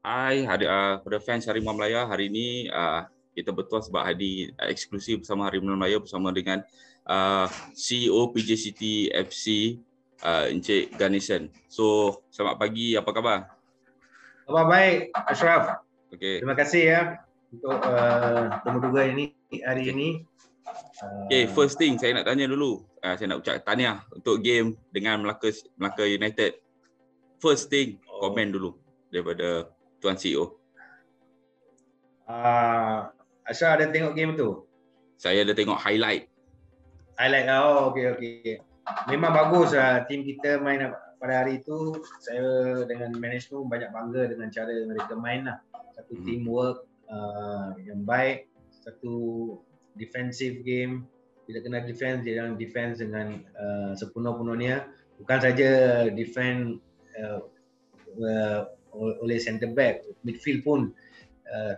Hai, pada fans Harimau Melaya, hari ini kita betul sebab hari eksklusif bersama Harimau Melaya bersama dengan CEO PJ City FC, Encik Ganesan. So, selamat pagi, apa khabar? Khabar baik, Ashraf. Okay. Terima kasih ya untuk temu-temu ini hari ini. Okay, first thing saya nak tanya dulu. Saya nak ucap tahniah untuk game dengan Melaka United. First thing, komen dulu daripada Tuan CEO. Ashraf ada tengok game tu? Saya ada tengok highlight. Okey. Memang bagus tim kita main pada hari itu. Saya dengan management banyak bangga dengan cara mereka main lah. Satu teamwork yang baik, satu defensive game. Bila kena defense, dia jangan defense dengan sepenuh-penuhnya. Bukan saja defend oleh centre back, midfield pun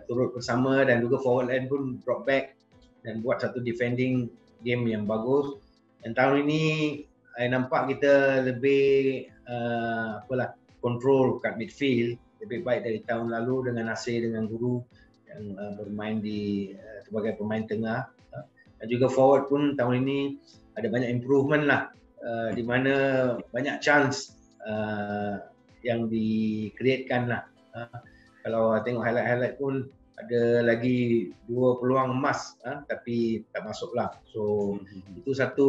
turut bersama dan juga forward line pun drop back dan buat satu defending game yang bagus. Dan tahun ini saya nampak kita lebih control kat midfield lebih baik dari tahun lalu dengan Nasir dengan Guru yang bermain sebagai pemain tengah. Dan juga forward pun tahun ini ada banyak improvement lah, di mana banyak chance yang di-createkan lah. Kalau tengok highlight pun ada lagi 2 peluang emas tapi tak masuk lah. So itu satu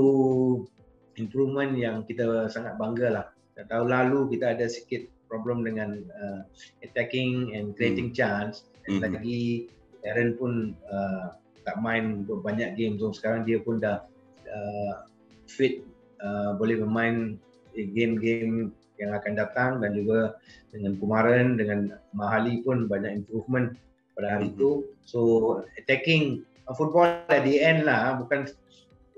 improvement yang kita sangat bangga lah. Dan tahun lalu kita ada sikit problem dengan attacking and creating chance. Dan lagi Aaron pun tak main untuk banyak game. So sekarang dia pun dah fit, boleh bermain game-game yang akan datang. Dan juga dengan Kumaran, dengan Mahali pun banyak improvement pada hari itu. So attacking football at the end lah, bukan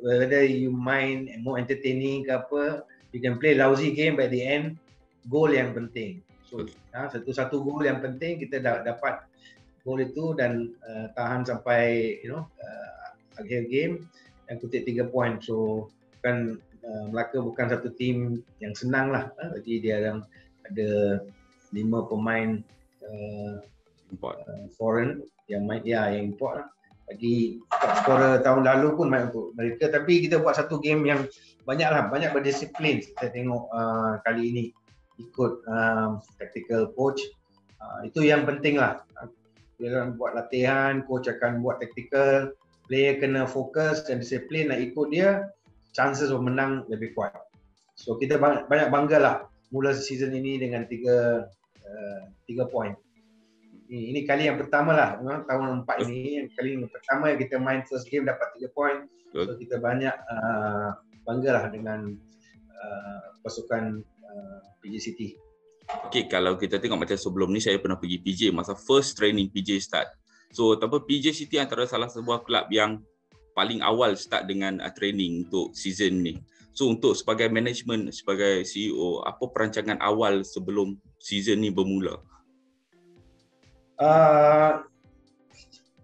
whether you main more entertaining ke apa, you can play lousy game but at the end goal yang penting. So satu goal yang penting, kita dapat goal itu dan tahan sampai akhir game yang kutip 3 point. So kan Melaka bukan satu tim yang senang lah. Jadi dia ada 5 pemain foreign yang main, yang import lah. Bagi top scorer tahun lalu pun main untuk mereka, tapi kita buat satu game yang banyak berdisiplin. Saya tengok kali ini ikut tactical coach, itu yang penting lah. Bila buat latihan, coach akan buat tactical, player kena fokus dan disiplin nak ikut dia, chances of menang lebih kuat. So kita banyak bangga lah mula season ini dengan 3 point. Ini kali yang pertama lah, tahun 4 ini kali yang pertama yang kita main first game dapat 3 point. So kita banyak bangga lah dengan pasukan PJ City. Okay, kalau kita tengok macam sebelum ni saya pernah pergi PJ masa first training PJ start. So PJ City antara salah sebuah kelab yang paling awal start dengan training untuk season ni. So untuk sebagai management, sebagai CEO, apa perancangan awal sebelum season ni bermula?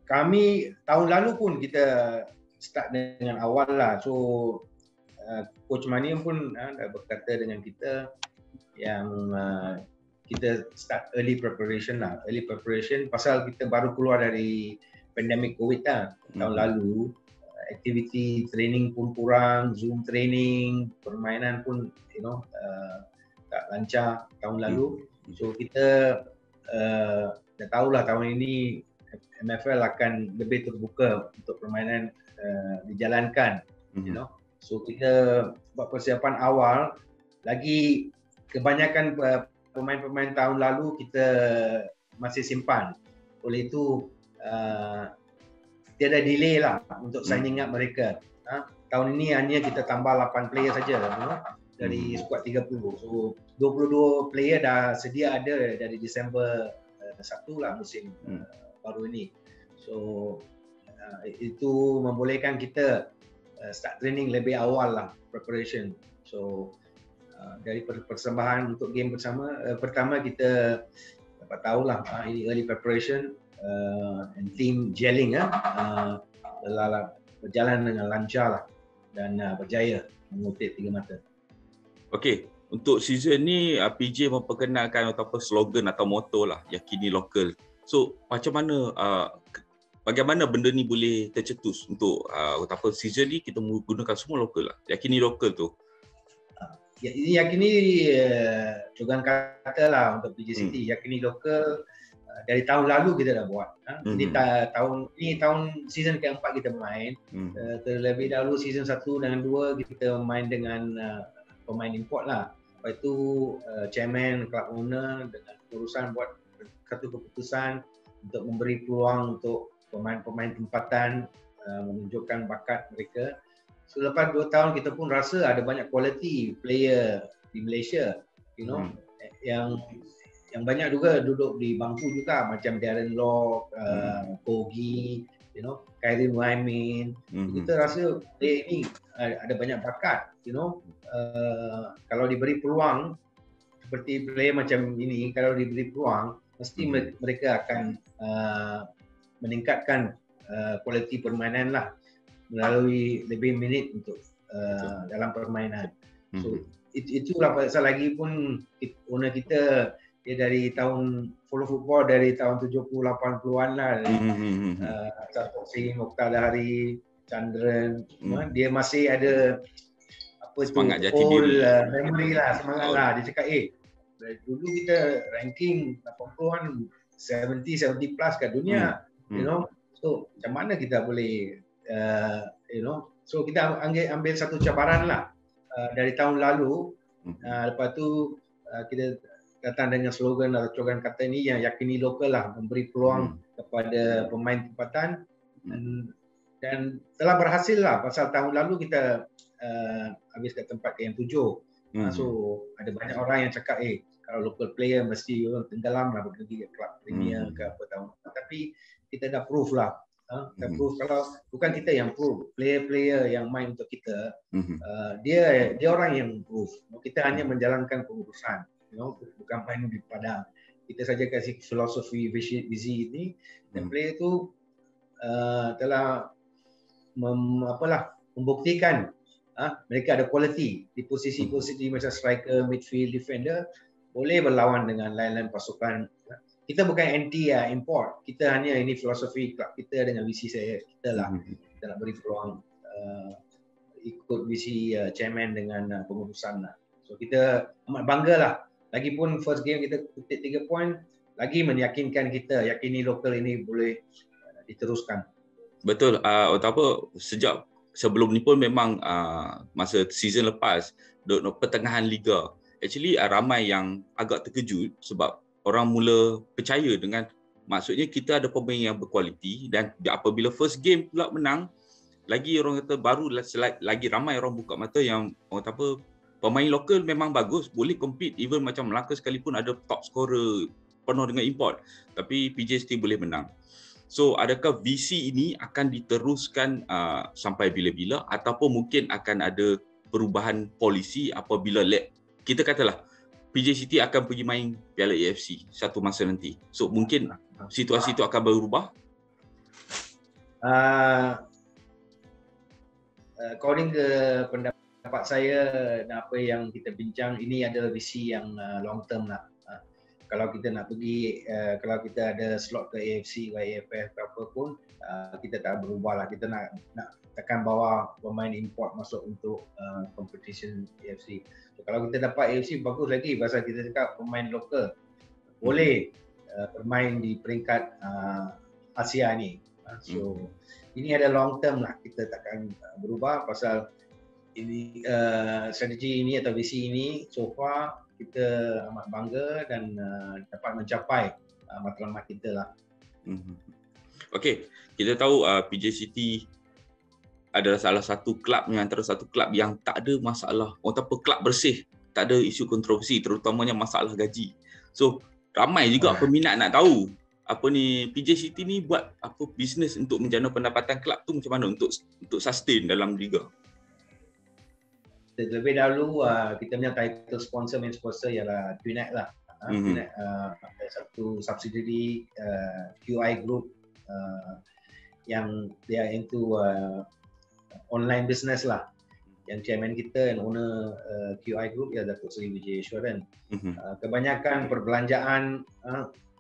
Kami tahun lalu pun kita start dengan awal lah. So Coach Maniam pun dah berkata dengan kita yang kita start early preparation lah. Early preparation pasal kita baru keluar dari pandemic COVID lah tahun lalu. Aktiviti training pun kurang, Zoom training, permainan pun tak lancar tahun lalu. So kita dah tahulah tahun ini MFL akan lebih terbuka untuk permainan dijalankan. So kita buat persiapan awal. Lagi kebanyakan pemain-pemain tahun lalu kita masih simpan. Oleh itu tiada delay lah untuk signing up mereka. Tahun ini hanya kita tambah 8 player saja dari skuad 30. So 22 player dah sedia ada dari Disember 1 lah musim baru ini. So itu membolehkan kita start training lebih awal lah, preparation. So dari persembahan untuk game pertama kita dapat tahulah ini early preparation and team gelling berjalan dengan lancar lah dan berjaya mengutip 3 mata. Okey, untuk season ni PJ memperkenalkan ataupun slogan atau motto lah, yakini lokal. So macam mana bagaimana benda ni boleh tercetus untuk ataupun season ni kita menggunakan semua lokal lah. Yakini lokal tu. Ini yakini slogan kata lah untuk PJ City. Yakini lokal dari tahun lalu kita dah buat. Ini tahun season keempat kita main. Terlebih dahulu season 1 dan 2 kita main dengan pemain import lah. Lepas itu chairman, club owner dengan urusan buat satu keputusan untuk memberi peluang untuk pemain-pemain tempatan menunjukkan bakat mereka. So lepas 2 tahun kita pun rasa ada banyak quality player di Malaysia, yang banyak juga duduk di bangku juga macam Darren Lock, Kogi, Kairin Waimin. Kita rasa player ini ada banyak bakat, kalau diberi peluang seperti player macam ini, kalau diberi peluang mesti mereka akan meningkatkan kualiti permainan lah melalui lebih minit untuk dalam permainan. So itulah pasal lagi pun owner kita dia dari tahun follow football dari tahun 70-80-an lah. Sing, Mokhtar Dahari, Chandran, dia masih ada semangat jati diri. Memory lah, semangat lah. Dia cakap dulu kita ranking 80-an 70 plus kat dunia, so macam mana kita boleh so kita ambil satu cabaran lah dari tahun lalu. Lepas tu kita datang dengan slogan atau slogan kata ni yang yakini lokal lah, memberi peluang kepada pemain tempatan, dan telah berhasil lah. Pasal tahun lalu kita habis kat tempat KM7, so ada banyak orang yang cakap kalau local player mesti tenggelam lah pergi ke klub premier ke apa tahun. Tapi kita dah proof lah. Kita proof, kalau bukan kita yang proof, player-player yang main untuk kita, dia orang yang proof. Kita hanya menjalankan pengurusan, bukan main di padang. Kita saja kasih filosofi visi ini, dan player itu telah membuktikan mereka ada quality di posisi-posisi macam striker, midfield, defender, boleh berlawan dengan lain-lain pasukan. Kita bukan anti import, kita hanya ini filosofi klub kita dengan visi kita lah. Kita nak beri peluang ikut visi chairman dengan pengurusan lah. So kita amat bangga lah. Lagipun first game kita kutip 3 poin, lagi meyakinkan kita, yakini lokal ini boleh diteruskan. Betul, sejak sebelum ni pun memang masa season lepas pertengahan liga, actually ramai yang agak terkejut sebab orang mula percaya dengan, maksudnya kita ada pemain yang berkualiti, dan apabila first game pula menang, lagi orang kata baru lagi ramai orang buka mata yang pemain lokal memang bagus, boleh compete, even macam Melaka sekalipun ada top scorer penuh dengan import, tapi PJ still boleh menang. So adakah visi ini akan diteruskan sampai bila-bila, ataupun mungkin akan ada perubahan polisi apabila kita katalah PJ City akan pergi main Piala AFC satu masa nanti. So mungkin situasi itu akan berubah? According ke pendapat saya dan apa yang kita bincang, ini adalah visi yang long term lah. Kalau kita nak pergi, kalau kita ada slot ke AFC, ke AFF, ke apa pun, kita tak berubah lah. Kita nak tekan bawa pemain import masuk untuk competition AFC. So, kalau kita dapat AFC bagus lagi, pasal kita cakap pemain lokal boleh bermain di peringkat Asia ni. So ini ada long term lah, kita takkan berubah pasal ini strategi ini atau visi ini so far kita amat bangga dan dapat mencapai matlamat kita lah. Okey, kita tahu PJ City adalah salah satu klub antara satu klub yang tak ada masalah, klub bersih, tak ada isu kontroversi, terutamanya masalah gaji. So ramai juga peminat nak tahu PJ City ni buat apa bisnes untuk menjana pendapatan klub tu macam mana untuk sustain dalam liga. Terlebih dahulu kita punya title sponsor, main sponsor ialah Twinet lah. Twinet satu subsidiary QI Group yang dia into online business lah, yang chairman kita and owner QI Group ya Datuk Seri Vijayeswaran. Kebanyakan perbelanjaan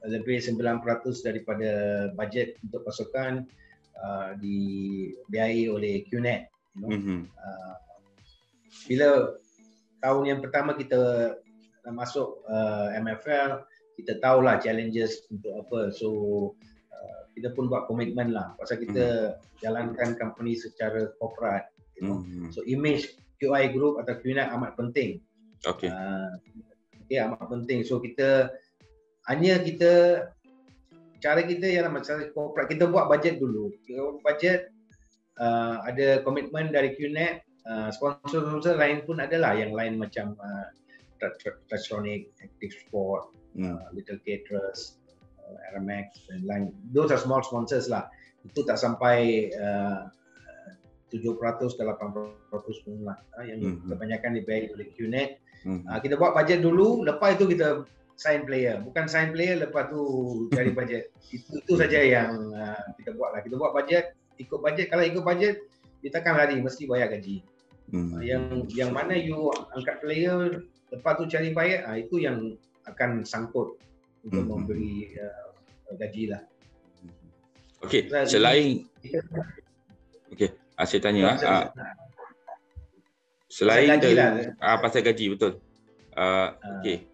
lebih 9% daripada bajet untuk pasukan dibiayai oleh QNet. Bila tahun yang pertama kita masuk MFL, kita tahulah challenges untuk apa. So kita pun buat komitmen lah pasal kita jalankan company secara korporat. So image QI Group atau QNet amat penting. Amat penting. So cara kita ialah macam korporat, kita buat bajet dulu. Kita buat bajet, ada komitmen dari QNet, sponsor lain pun adalah, yang lain macam Touchtronic, Active Sport, Little Caterers, Aramax dan lain. Those are small sponsors lah. Itu tak sampai 7% ke 8% pun lah, yang kebanyakan dibayar oleh QNet. Kita buat bajet dulu, lepas itu kita sign player. Bukan sign player lepas tu cari bajet. Itu saja yang kita buat lah. Kita buat bajet, ikut bajet. Kalau ikut bajet, kita takkan lari, mesti bayar gaji. Yang mana you angkat player, lepas tu cari bayar, itu yang akan sangkut untuk memberi gaji lah. Okey, selain saya tanya selain dari pasal gaji, betul. Okey.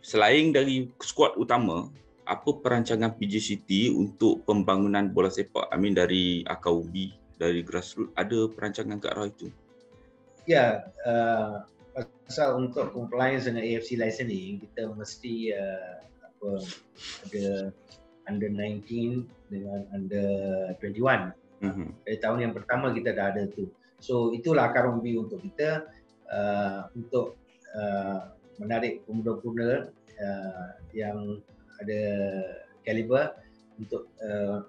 Selain dari skuad utama, apa perancangan PJCT untuk pembangunan bola sepak? Dari akar ubi, dari grassroots, ada perancangan ke arah itu? Ya, pasal untuk compliance dengan AFC licensing, kita mesti ada under 19 dengan under 21. Dari tahun yang pertama kita dah ada tu. So itulah akar umbi untuk kita untuk menarik pemuda-pemuda yang ada kaliber untuk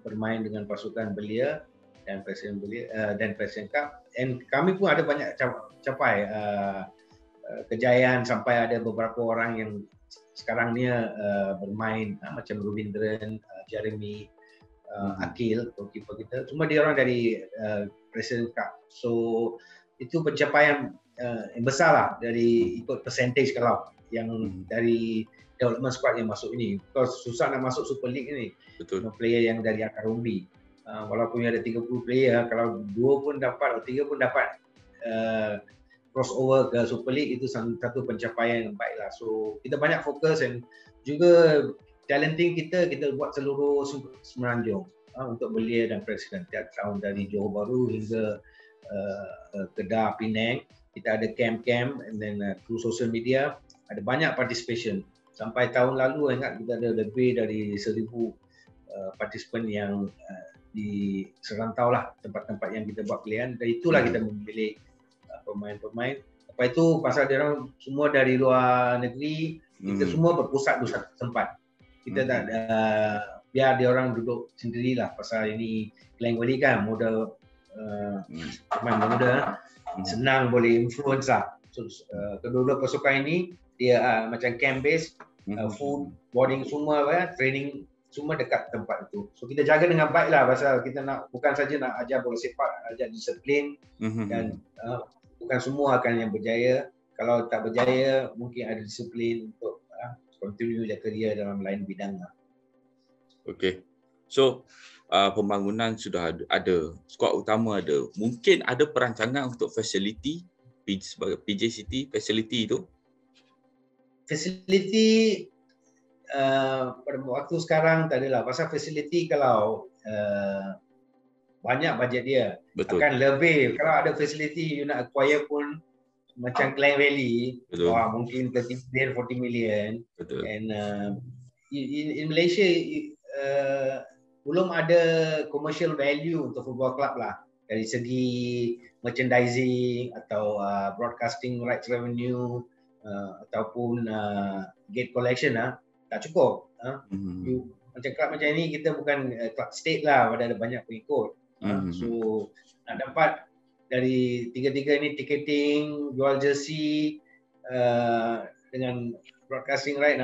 bermain dengan pasukan belia dan Presiden Belia dan Presiden Cup. And kami pun ada banyak capai kejayaan, sampai ada beberapa orang yang sekarang ni bermain macam Rubindran, Jeremy, Akil, goalkeeper kita, semua dia orang dari Presiden Cup. So itu pencapaian yang besar lah dari ikut percentage kalau yang dari development squad yang masuk ini. Because susah nak masuk Super League ini. Betul. Player yang dari akar umbi. Walaupun ada 30 player, kalau 2 pun dapat, 3 pun dapat crossover ke Super League, itu satu pencapaian yang baik lah. So kita banyak fokus, dan juga talenting kita buat seluruh Semenanjung untuk belia dan Presiden. Tiap tahun dari Johor Bahru hingga Kedah, Penang, kita ada camp-camp, and then through social media ada banyak participation. Sampai tahun lalu ingat kita ada lebih dari 1,000 partisipan yang di serantau lah tempat-tempat yang kita buat pilihan. Dan itulah kita memilih pemain-pemain. Lepas itu pasal dia orang semua dari luar negeri, kita semua berpusat di satu tempat. Kita tak ada, biar dia orang duduk sendirilah, pasal ini Klang Valley kan muda, pemain muda, senang boleh influence lah. So, kedua-dua pasukan ini dia macam camp base, food, boarding semua, training semua dekat tempat itu. So kita jaga dengan baik lah, pasal kita nak bukan saja nak ajar bola sepak, ajar disiplin, dan bukan semua akan yang berjaya. Kalau tak berjaya, mungkin ada disiplin untuk continue dia kerja dalam lain bidang lah. Okay. So pembangunan sudah ada, skuad utama ada. Mungkin ada perancangan untuk facility sebagai PJCT facility itu? Facility pada waktu sekarang tak adalah, pasal facility kalau banyak bajet dia. Betul. Akan lebih. Kalau ada facility you nak acquire pun macam Klang Valley, mungkin 30 million, 40 million. Betul. And in Malaysia belum ada commercial value untuk football club lah, dari segi merchandising atau broadcasting rights revenue, ataupun gate collection tak cukup. Macam club macam ini, kita bukan club state lah, ada banyak pengikut. So nak dapat dari tiga-tiga ni, ticketing, jual jersey dengan broadcasting right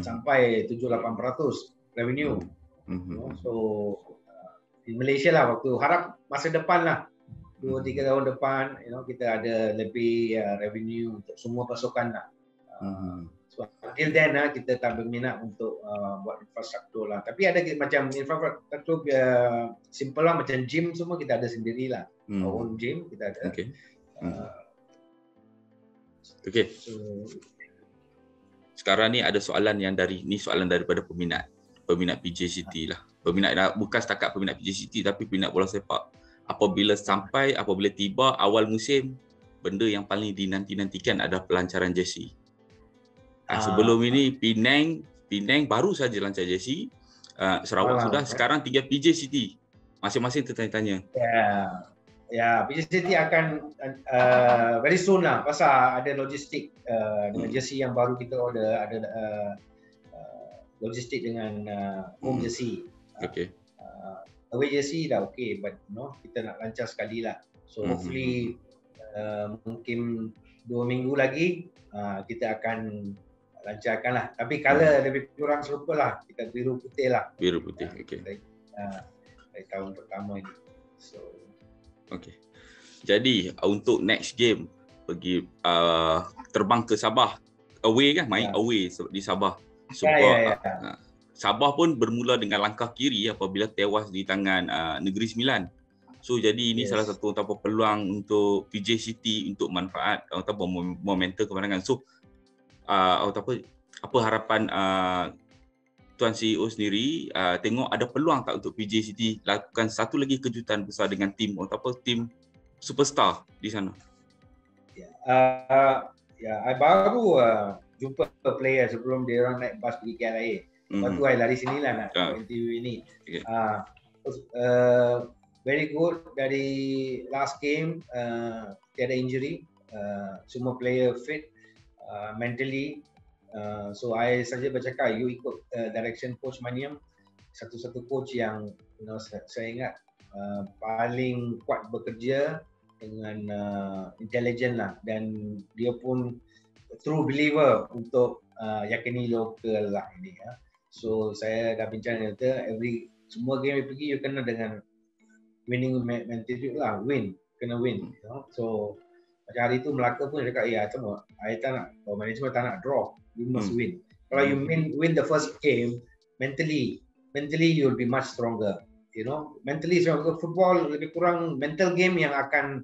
sampai 7-8% revenue. So di Malaysia lah, waktu harap masa depan lah 2-3 tahun depan kita ada lebih revenue untuk semua pasukan lah. So until then kita tak berminat untuk buat infrastruktur lah. Tapi ada macam infrastruktur simple lah, macam gym semua kita ada sendirilah. Own gym kita ada. Okay. So, sekarang ni ada soalan yang soalan daripada peminat PJ City lah. Peminat bukan setakat peminat PJ City tapi peminat bola sepak. Apabila tiba awal musim, benda yang paling dinanti-nantikan adalah pelancaran jersey. Sebelum ini Penang baru saja lancar jersey. Sarawak sudah, sekarang tinggal PJ City. Masing-masing tertanya-tanya. Ya, PJ City akan very soon lah, pasal ada logistik dengan jersey yang baru kita order, ada logistik dengan home jersey. Okay. Away jersey dah okay, but kita nak lancar sekali lah. So hopefully mungkin 2 minggu lagi kita akan lancarkan lah. Tapi color lebih kurang serupa lah, kita biru putih lah. Biru putih, okay. Dari tahun pertama ini. So okay. Jadi untuk next game pergi terbang ke Sabah, away kan, main away di Sabah. Sebab Sabah pun bermula dengan langkah kiri apabila tewas di tangan Negeri Sembilan. So jadi ini salah satu peluang untuk PJ City untuk manfaat atau momentum kemenangan. So apa harapan Tuan CEO sendiri, tengok ada peluang tak untuk PJ City lakukan satu lagi kejutan besar dengan tim tim superstar di sana? I baru jumpa player sebelum dia orang naik bas pergi KLIA. Lepas tu I lari sinilah nak interview ini. Okay. Very good dari last game, tiada injury, semua player fit, mentally. So I saja bercakap, you ikut direction coach Maniam, satu-satu coach yang saya ingat paling kuat bekerja dengan intelligent lah, dan dia pun true believer untuk yakini lokal lah ini ya. So saya dah bincang dengan dia, semua game yang pergi you kena dengan winning mentality lah, kena win. So macam hari tu Melaka pun cakap, cuma I tak nak, management tak nak draw, you must win. Kalau you win the first game, mentally you will be much stronger. Mentally stronger. Football lebih kurang mental game yang akan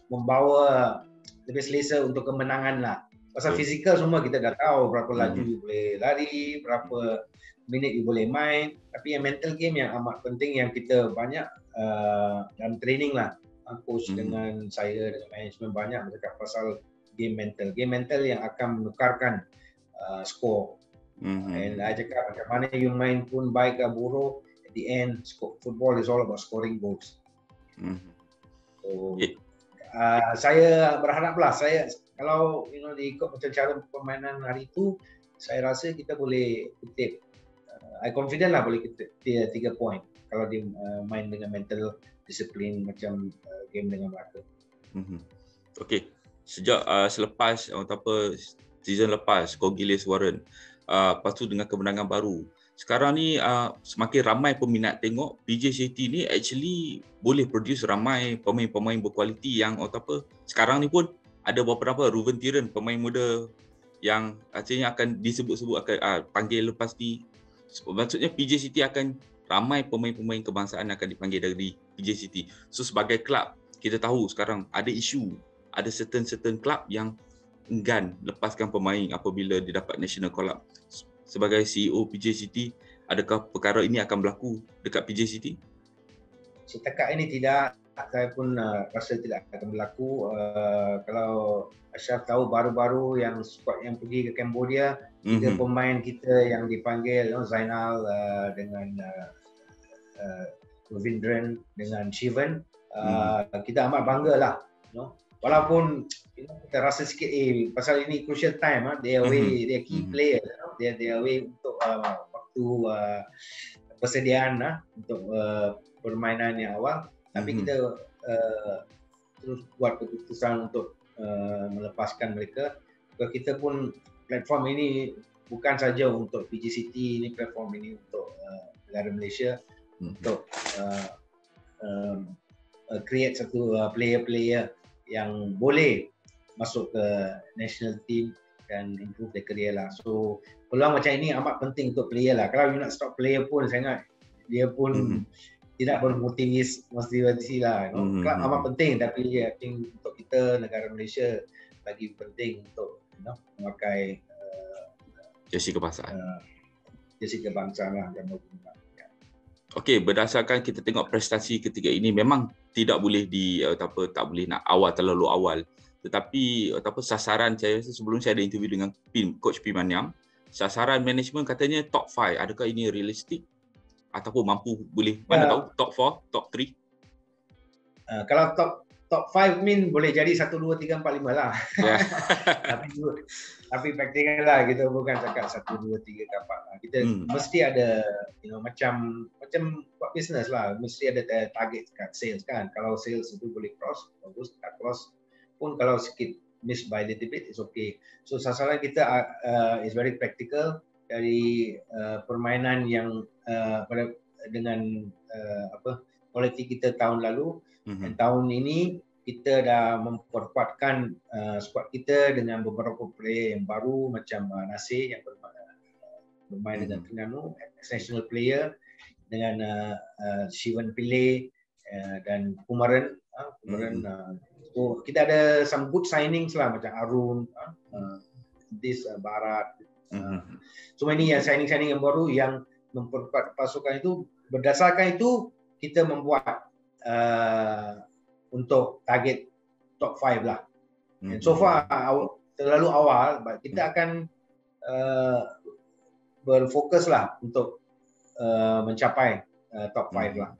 membawa lebih selesa untuk kemenangan lah. Pasal fizikal semua kita dah tahu, berapa laju you boleh lari, berapa minit you boleh main. Tapi yang mental game yang amat penting, yang kita banyak dalam training lah. Coach dengan saya, dengan management banyak bercakap pasal game mental yang akan menukarkan skor. And I cakap macam mana you main pun baik ke buruk, at the end football is all about scoring goals. So saya berharaplah, kalau diikut macam cara permainan hari itu, saya rasa kita boleh kutip, I confident lah boleh kutip 3 point kalau dia main dengan mental disiplin macam game dengan Melaka. Okey, sejak selepas season lepas Cornelius Warren, lepas tu dengan kemenangan baru, sekarang ni semakin ramai peminat tengok PJ City ni actually boleh produce ramai pemain-pemain berkualiti yang sekarang ni pun ada beberapa Ruben Tiran, pemain muda yang akhirnya akan disebut-sebut akan panggil lepas ni. Maksudnya PJ City akan ramai pemain-pemain kebangsaan akan dipanggil dari PJ City. So sebagai kelab, kita tahu sekarang ada isu, ada certain kelab yang enggan lepaskan pemain apabila dia dapat national call up. Sebagai CEO PJ City, adakah perkara ini akan berlaku dekat PJ City? Setakat ini tidak, saya pun rasa tidak akan berlaku. Kalau Ashraf tahu baru-baru yang squad yang pergi ke Cambodia, 3 pemain kita yang dipanggil, Zainal dengan Ravindran dengan Shivan, kita amat bangga lah. Walaupun kita rasa sikit pasal ini crucial time, they away, they key player, they away untuk waktu persediaan untuk permainan yang awal. Tapi kita terus buat keputusan untuk melepaskan mereka. Kita pun platform ini bukan saja untuk PJ City, ini platform ini untuk negara Malaysia, untuk create satu player-player yang boleh masuk ke national team dan improve their career lah. So peluang macam ini amat penting untuk player lah. Kalau you nak stop player pun saya ingat dia pun tidak bermotivasi lah. Kelab amat penting, tapi I think untuk kita negara Malaysia lagi penting untuk memakai jersey kebangsaan. Jersey kebangsaan lah. Okey, berdasarkan kita tengok prestasi ketiga ini memang tidak boleh tak boleh nak awal terlalu awal. Tetapi sasaran saya sebelum saya ada interview dengan coach P Maniam, sasaran management katanya top 5. Adakah ini realistik ataupun mampu boleh tahu top 4, top 3? Kalau top 5 boleh jadi 1 2 3 4 5 lah. Yeah. Tapi praktikal lah, kita bukan cakap 1 2 3 ke 4. Kita mesti ada macam buat business lah, mesti ada target kat sales kan. Kalau sales itu boleh cross, bagus. Tak cross pun kalau sikit miss by little bit is okay. So sasaran kita is very practical dari permainan yang dengan quality kita tahun lalu. Dan tahun ini kita dah memperkuatkan squad kita dengan beberapa player yang baru macam Nasir yang bermain dengan Terengganu, ex-national player, dengan Shivan Pillay dan Kumaran. So kita ada some good signings lah macam Arun, Barat. So many signing yang baru yang memperkuat pasukan itu. Berdasarkan itu kita membuat untuk target top 5 lah. And so far terlalu awal, kita akan berfokus lah untuk mencapai top 5 lah.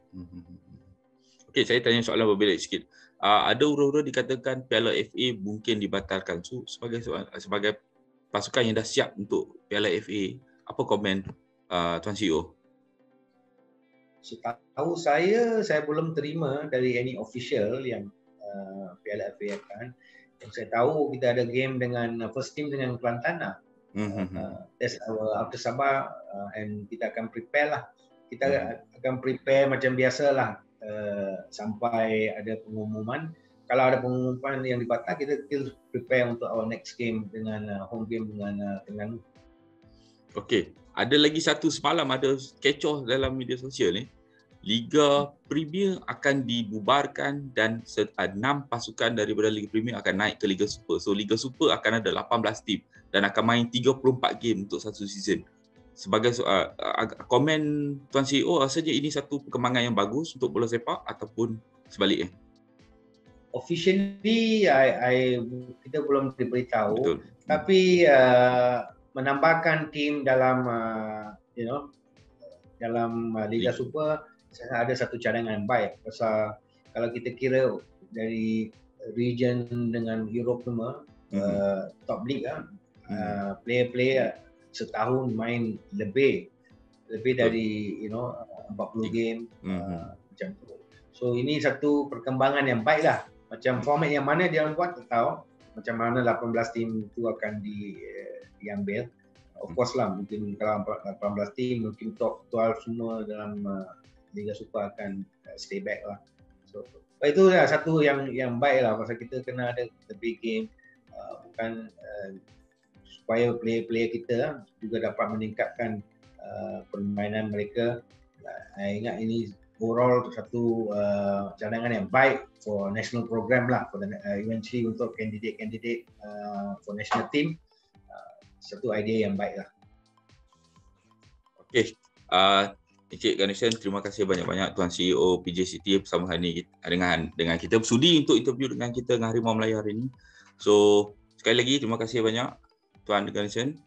Okey, saya tanya soalan berbeza sikit. Ada hura-hura dikatakan Piala FA mungkin dibatalkan. So sebagai pasukan yang dah siap untuk Piala FA, apa komen Tuan CEO? Setahu saya belum terima dari any official yang Piala FA akan. Yang saya tahu kita ada game dengan first team dengan Kelantan lah. That's our after Sabah and kita akan prepare lah. Kita akan prepare macam biasa lah sampai ada pengumuman. Kalau ada pengumuman yang dibatal, kita still prepare untuk our next game dengan home game dengan Terengganu. Okey, ada lagi satu semalam ada kecoh dalam media sosial ni. Liga Premier akan dibubarkan dan 6 pasukan daripada Liga Premier akan naik ke Liga Super. So Liga Super akan ada 18 tim dan akan main 34 game untuk satu season. Sebagai komen Tuan CEO, rasanya ini satu perkembangan yang bagus untuk bola sepak ataupun sebaliknya? Officially kita belum diberitahu. Betul. Tapi menambahkan tim dalam dalam Liga Super saya ada satu cadangan baik. Pasal kalau kita kira dari region dengan Europe semua, top league player-player setahun main lebih dari 40 game macam tu. So ini satu perkembangan yang baik lah. Macam format yang mana dia buat, tak tahu macam mana 18 tim itu akan diambil. Of course lah, mungkin kalau 18 tim mungkin top 12 semua dalam Liga Super akan stay back lah. So itu lah satu yang baik lah, pasal kita kena ada lebih game, bukan supaya player-player kita juga dapat meningkatkan permainan mereka. Saya ingat ini overall satu cadangan yang baik for national program lah, for the eventually untuk candidate for national team. Satu idea yang baik lah. Okey, Encik Ganeshan, terima kasih banyak-banyak Tuan CEO PJCT bersama hari ini dengan kita sudi untuk interview dengan kita dengan Harimau Melayu hari ini. So sekali lagi terima kasih banyak Tuan Ganeshan.